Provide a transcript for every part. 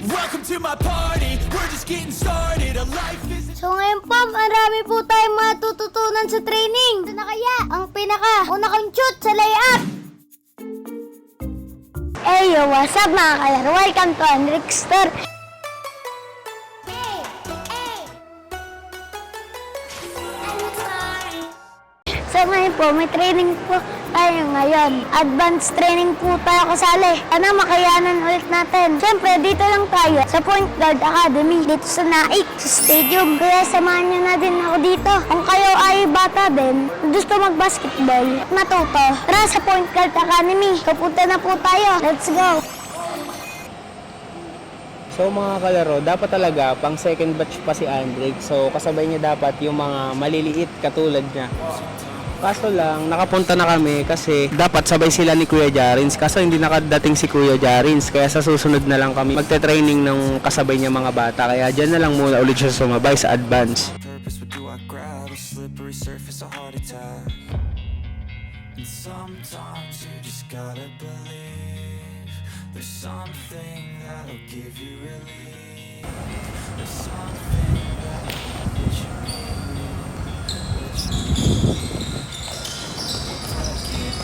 Welcome to my party, we're just getting started. A life is... So ngayon po, marami po tayong matututunan sa training. Ito na kaya ang pinaka-una kong shoot sa layup. Hey, yo, what's up mga kalaro? Welcome to Andrix Store. So ngayon po, may training po tayo ngayon. Advanced training po tayo kasali. Sana makayanan ulit natin. Siyempre, dito lang tayo sa Point Guard Academy. Dito sa Naik, sa stadium. Kaya samahan niyo na din ako dito. Kung kayo ay bata din, gusto mag-basketball at matuto, tara sa Point Guard Academy. Kapunta na po tayo. Let's go! So mga kalaro, dapat talaga pang second batch pa si Andrix. So kasabay niya dapat yung mga maliliit katulad niya. Kaso lang, nakapunta na kami kasi dapat sabay sila ni Kuya Jarins. Kaso hindi nakadating si Kuya Jarins. Kaya sa susunod na lang kami magte-training ng kasabay niya mga bata. Kaya dyan na lang muna ulit siya sumabay sa advance. There's something that'll give you relief. There's something that'll get you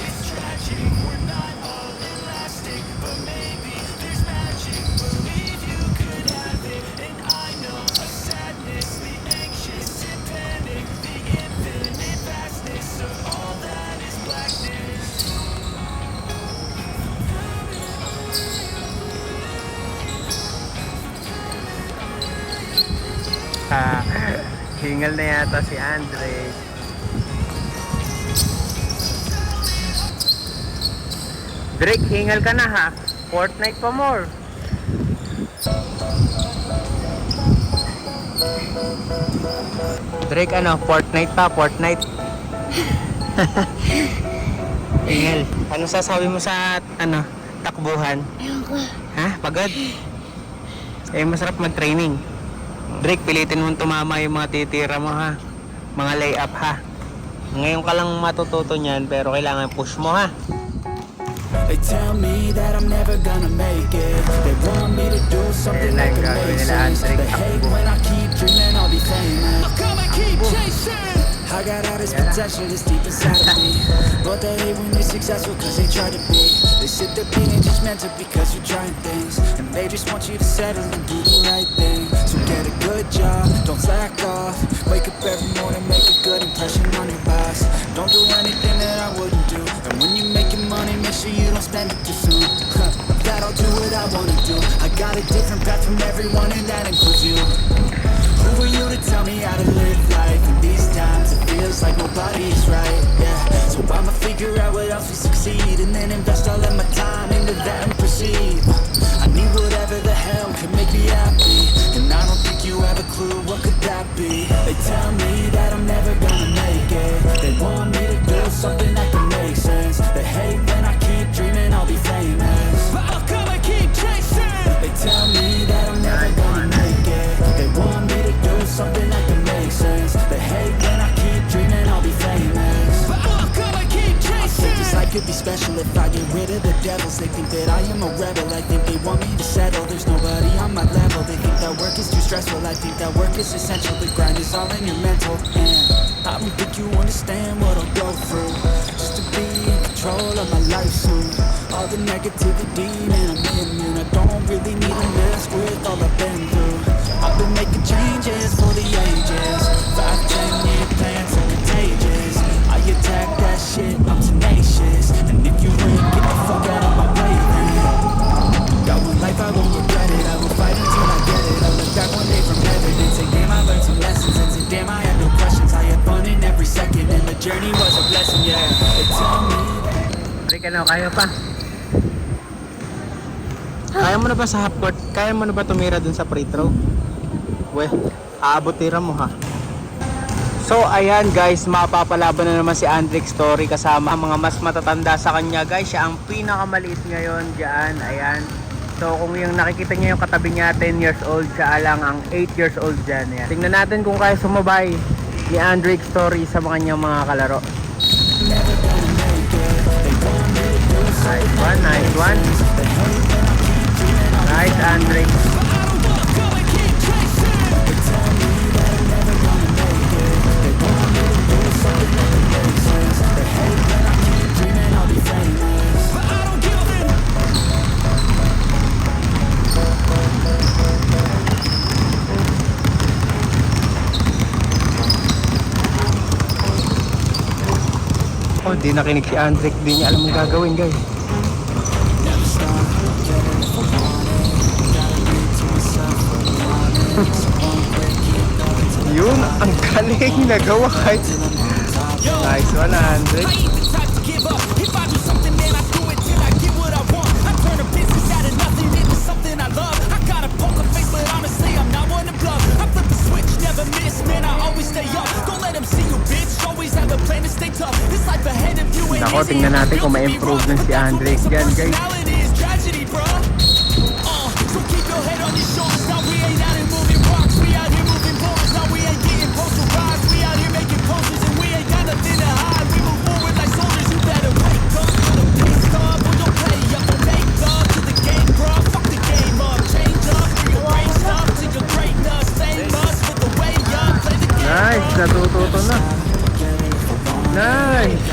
It's tragic, we're not all elastic, but maybe there's magic. Believe you could have it, and I know a sadness, the anxious and panic, the infinite vastness of all that is blackness. Hingal na yata si Andrix. Drake, hingal ka na ha. Fortnite pa more. Drake, ano? Fortnite pa, Fortnite. Hingal. Ano sasabi mo sa, takbuhan? Ayun ko. Ha? Pagod? Eh, masarap mag-training. Drake, pilitin mong tumama yung mga titira mo ha. Mga layup ha. Ngayon ka lang matututo niyan pero kailangan push mo ha. They tell me that I'm never gonna make it. They want me to do something that can make sense. They hate when I keep dreaming I'll be famous. I'll come and keep chasing. I got all this potential that's deep inside of me, but they hate when you're successful cause they try to be. They sit there being judgmental because you're trying things, and they just want you to settle and do the right thing. So get a good job, don't slack off. Wake up every morning, make a good impression on your boss. Don't do anything that I wouldn't do, and when you're making money, make sure you don't spend it too soon. That I'll do what I wanna do. I got a different path from everyone, and that includes you. Who are you to tell me how to live life? In these times it feels like nobody's right, yeah. So I'ma figure out what else we succeed, and then invest all of my time into that and proceed. I need whatever the hell can make me happy, and I don't think you have a clue what could that be. They tell me that I'm never gonna make it. They want me to do something that can make sense. They hate when I keep dreaming I'll be famous, but I'll come and keep chasing. They tell me that I'm never gonna make it. They want me to do something that can make sense. They hate when I keep dreaming I'll be famous, but I'll come and keep chasing. I think this life could be special if I get rid of the devils. They think that I am a rebel, I think they want me to settle. There's nobody on my level. They think that work is too stressful, I think that work is essential. The grind is all in your mental, and I don't think you understand what I'll go through just to be in control of my life soon. All the negativity, man, I'm immune. I don't really need to mess with all I've been through. I've been making changes for the ages. 5-10 year plans are contagious. I attack that shit, I'm tenacious. And if you ain't, get the fuck out of my way, man. Got one life, I won't regret it. I will fight until I get it. I'll look back one day from heaven and say, damn, I learned some lessons. And say, damn, I had no questions. I had fun in every second, and the journey was a blessing, yeah. They tell me that... Drake, kaya pa? Kaya mo na ba sa half court? Kaya mo na ba tumira dun sa free throw? Well, aabot tira mo ha. So ayan guys, mapapalaban na naman si Andrix Story kasama ang mga mas matatanda sa kanya guys. Siya ang pinakamaliit ngayon dyan. Ayan. So kung yung nakikita niya yung katabi niya 10 years old, siya lang ang 8 years old dyan. Ayan. Tingnan natin kung kaya sumabay ni Andrix Story sa mga kanyang mga kalaro. Nice one, nice one. Nice Andrix. Di nakinig si Andrick, di niya alam ang gagawin guys. Yun, ang galing nagawa kahit. Nice one, Andrick. I ain't the type to give up. If I do something, man, I do it till I get what I want. I turn a business out of nothing into something I love. I got a poker face, but honestly, I'm not one to bluff. I flip the switch, never miss, man, I always stay up. Don't let them see you, bitch. Always have a plan to stay tough. This life ahead of you ain't Nako, easy. tingnan natin kung may improvement si Andrick dyan, guys. Personality is tragedy, bro. So keep your head on your shoulders. Now we ain't out here moving rocks. We out here moving boulders. Now we ain't getting posterized. We out here making posters and we ain't got nothing to hide. We move forward like soldiers. You better wake up to the pay stub or you'll pay up. Or make love to the game, bro. Fuck the game up. Change up, bring your brains up to your greatness. Same us for the way up. Play the game. Nice, natututo na. Nice.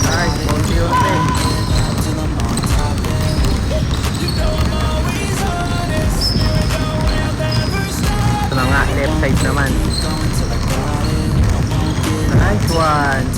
Nice, unti-unti. Ito na nga, left side naman. Nice one.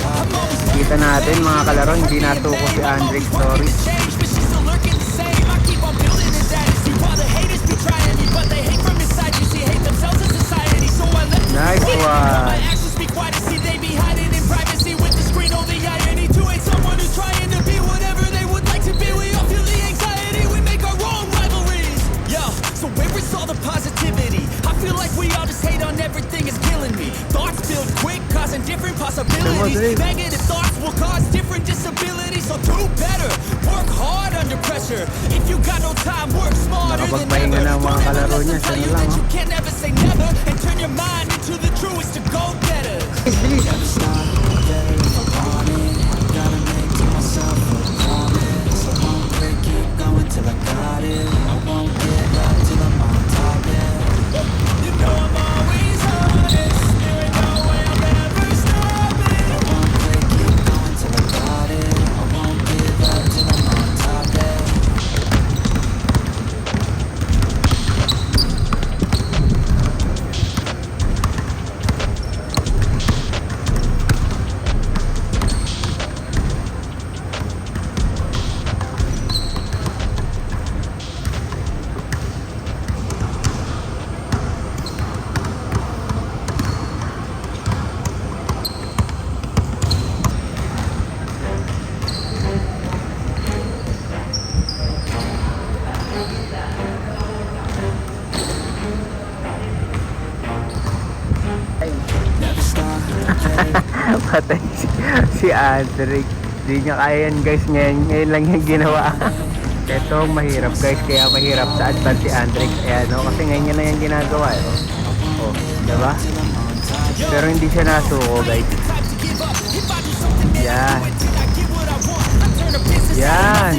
Kita natin mga kalaro, hindi natuko si Andrick Story. Change, but she's still lurking the same. I keep on building his attitude while the haters be trying me, but they hate from inside. You see, hate themselves in society, so I let them Nice see. one. My actions speak quiet. See, they be hiding in privacy with the screen. Oh, the irony to hate someone who's trying to be whatever they would like to be. We all feel the anxiety. We make our own rivalries. Yo, so where is all the positivity? I feel like we all just hate on everything. It's killing me. Thoughts build quick, causing different possibilities. Dave. Negative thoughts will cause different disabilities. So do better. Work hard under pressure. If you got no time, work smarter than Nakapagpahinga ever. na ang mga Don't ever kalaro let niya. them tell Siya you na lang, that oh. you can never say never. And turn your mind into the truest to go getter. You know I'm always honest. There ain't no way I'm ever stopping. I won't quit, keep going till I got it. I won't give up till I'm on top, yeah. Patay si Andrick. Di niya kaya yan guys, ngayon lang yung ginawa. Ito mahirap guys, kaya mahirap sa advance si Andrick. Ayan o, kasi ngayon niya lang yung ginagawa eh. Oh, diba? Pero hindi siya nasuko guys. Yan. Yan.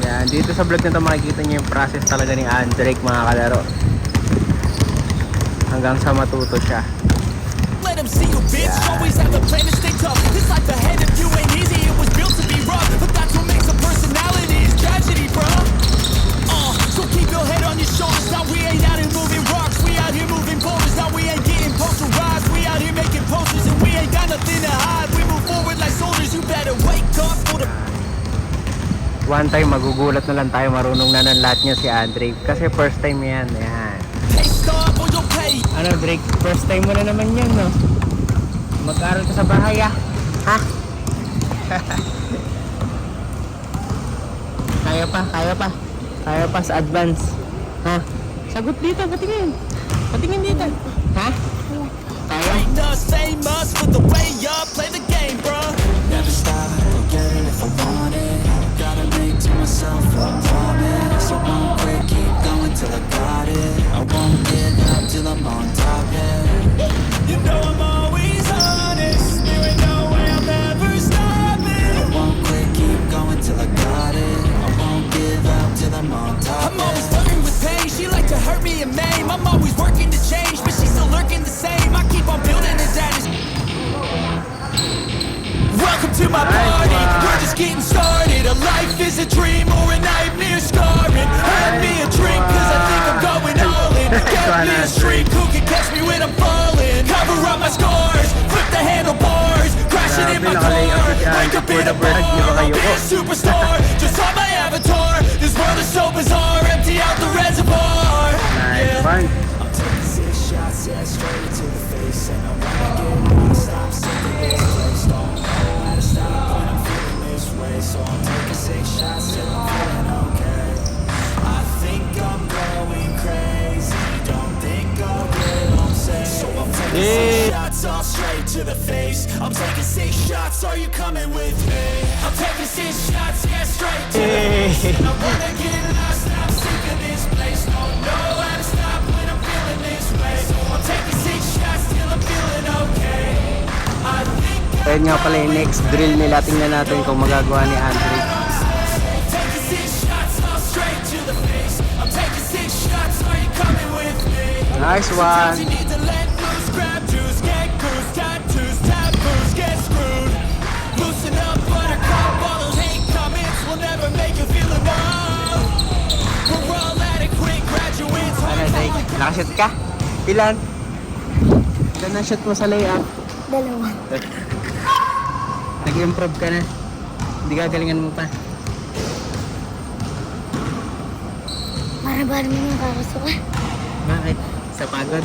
Yan, dito sa vlog na ito makikita niyo yung process talaga ni Andrick mga kalaro. Hanggang sa matuto siya. Let them see you, bitch. Always have a plan to stay tough. This life ahead of you ain't easy. It was built to be rough, but that's what makes a personality. Is tragedy, bro. So keep your head on your shoulders. Now we ain't out here moving rocks. We out here moving boulders. Now we ain't getting posterized. We out here making posters and we ain't got nothing to hide. We move forward like soldiers. You better wake up for the. One time magugulat na lang tayo, marunong na ng lahat niya si Andrick. Kasi first time yan. Yan. Taste up or you'll pay. Ano Drake, first time mo na naman yan, no? Mag-aaral ka sa bahay, ah. Ha? Kaya pa, kaya pa. Kaya pa sa advance. Ha? Sagot dito, patingin. Patingin dito. Ha? Kaya? Ain't us, same us for the way up. Play the game, bro. Never stop, I'll get it if I want it. Gotta make to myself a promise. I won't quit, keep going till I got it. I won't give up till I'm on top, yeah. You know I'm always honest. There ain't no way I'm ever stopping. I won't quit, keep going till I got it. I won't give up till I'm on top. I'm always flirting with pain. She like to hurt me and maim. I'm always working to change, but she's still lurking Binaburag niyo ba kayo ko? Superstar, just on my avatar. This world is so bizarre, empty out the reservoir. Nice one. I'm taking 6 shots, yeah, straight to the face. And I wanna get non-stop, sick of this place. Don't know how to stop when I'm feeling this way. So I'm taking 6 shots till I'm feeling okay. I think I'm going crazy. Don't think I'll get on safe. So I'm taking 6 shots all straight to the face. I'm taking 6 shots, are you coming with me? I'm taking 6 shots, yeah, straight to the face. I wanna get lost, I'm sick of this place. Don't know how to stop when I'm feeling this way. So I'm taking 6 shots till I'm feeling okay. I think Ayun nga pala yung next drill nila. Tingnan natin kung magagawa ni Andre. I'm taking 6 shots all straight to the face. I'm taking 6 shots, are you coming with me? Nice Sometimes you one. need to let loose, grab juice, get goose, tattoos, taboos, get screwed. Loosen up, buttercup, all those hate comments will never make you feel enough. We're all adequate graduates. Ano, Drake? Nakashot ka? Ilan? Ilan na shot mo sa layup? 2. Nag-improve ka na. Hindi gagalingan mo pa. Marabar mo yung kakasuka. Bakit? Sa pagod?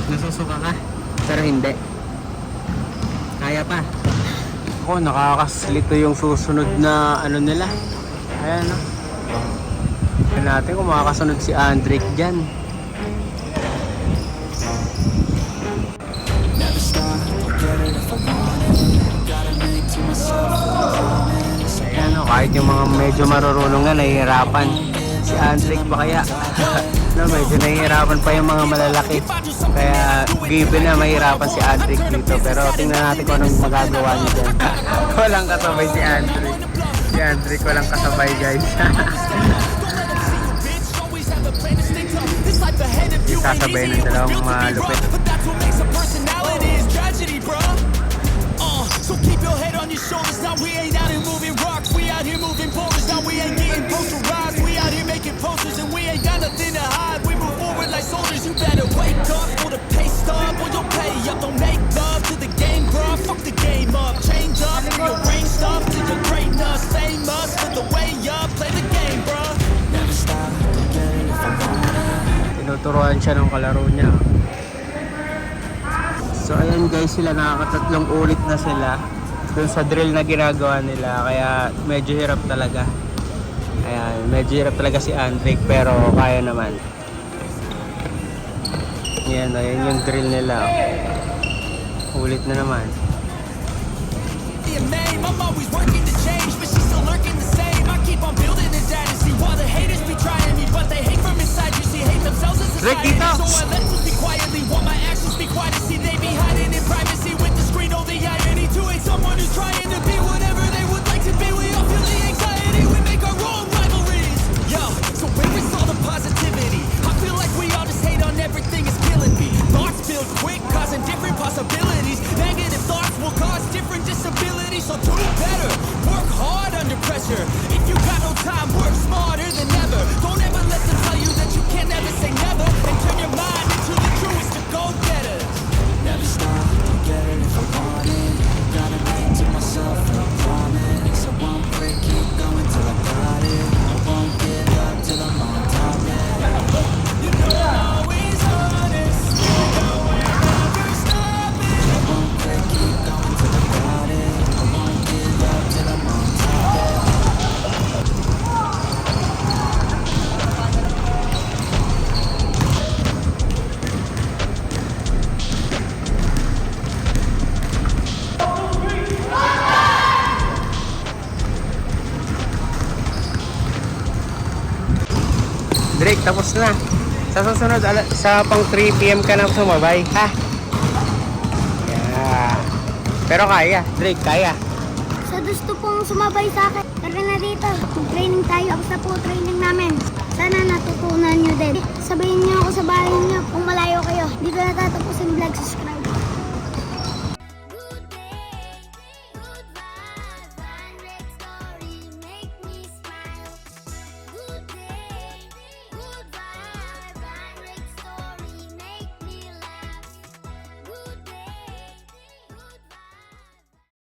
Nasusuka ka? Pero hindi. Kaya pa. Ako, nakakaslito yung susunod na ano nila. Ayan, no? Tignan natin kung makakasunod si Andrick dyan. Never stop, get it if I want it. Gotta make to myself a promise. Ayan, no? Kahit yung mga medyo marurunong nga, nahihirapan. Si Andrick ba kaya? No, medyo nahihirapan pa yung mga malalaki. Kaya given na mahirapan si Andrick dito. Pero tingnan natin kung anong magagawa niya dyan. Walang kasabay si Andrick. Si Andrick walang kasabay, guys. Sasabay ng dalawang malupit. So keep your head on your shoulders. Now we ain't out here moving rocks. We out here moving boulders. Now we ain't getting posterized. We out here making posters and we ain't got nothing to hide. We move forward like soldiers. You better wake up for the pay stub or you'll pay up. Don't make love to the game, bruh. Fuck the game up. Change up, rearrange stuff to your greatness. Famous for the way up. Play the game, bruh. Never stop. Get it if I want it. Tinuturuan siya ng kalaro niya. So ayan guys, sila nakakatatlong ulit na sila dun sa drill na ginagawa nila, kaya medyo hirap talaga. Ayan, medyo hirap talaga si Andrick pero kaya naman. Ayan, ayan yung drill nila. Ulit na naman. I'm always working to change, but she's still lurking the same. I keep on building this attitude while the haters be trying me, but they hate from inside. You see, hate themselves as a society. So I let them speak quietly, while my actions speak quiet. See, they be hiding in privacy with the screen. Oh, the irony to hate someone who's trying to be whatever they would like to be. We all feel the anxiety, we make our own rivalries. Yo, so where is all the positivity? I feel like we all just hate on everything, it's killing me. Thoughts build quick, causing different possibilities. Negative thoughts will cause different disabilities. So do better, work hard under pressure. If you got no time, work smarter than ever. Don't ever let them tell you that you can never say never. And turn your mind into the truest of go-getters. Never stop, get it if I want it. Gotta make to myself a promise. I won't quit, keep going till I got it. I won't give up till I'm on top, yeah. You know I'm always honest. You know we're never stopping. I won't quit, keep going till I got it. I won't give up till I'm on top, yeah. Drake, tapos na. Sa susunod, sa pang 3 PM ka na sumabay, ha? Yeah. Pero kaya, Drake, kaya. Sa gusto pong sumabay sa akin, tara na dito. Training tayo. Tapos na po training namin. Sana natutunan nyo din. Sabayin nyo ako sa bahay nyo kung malayo kayo. Dito na tatapos yung vlog. Subscribe.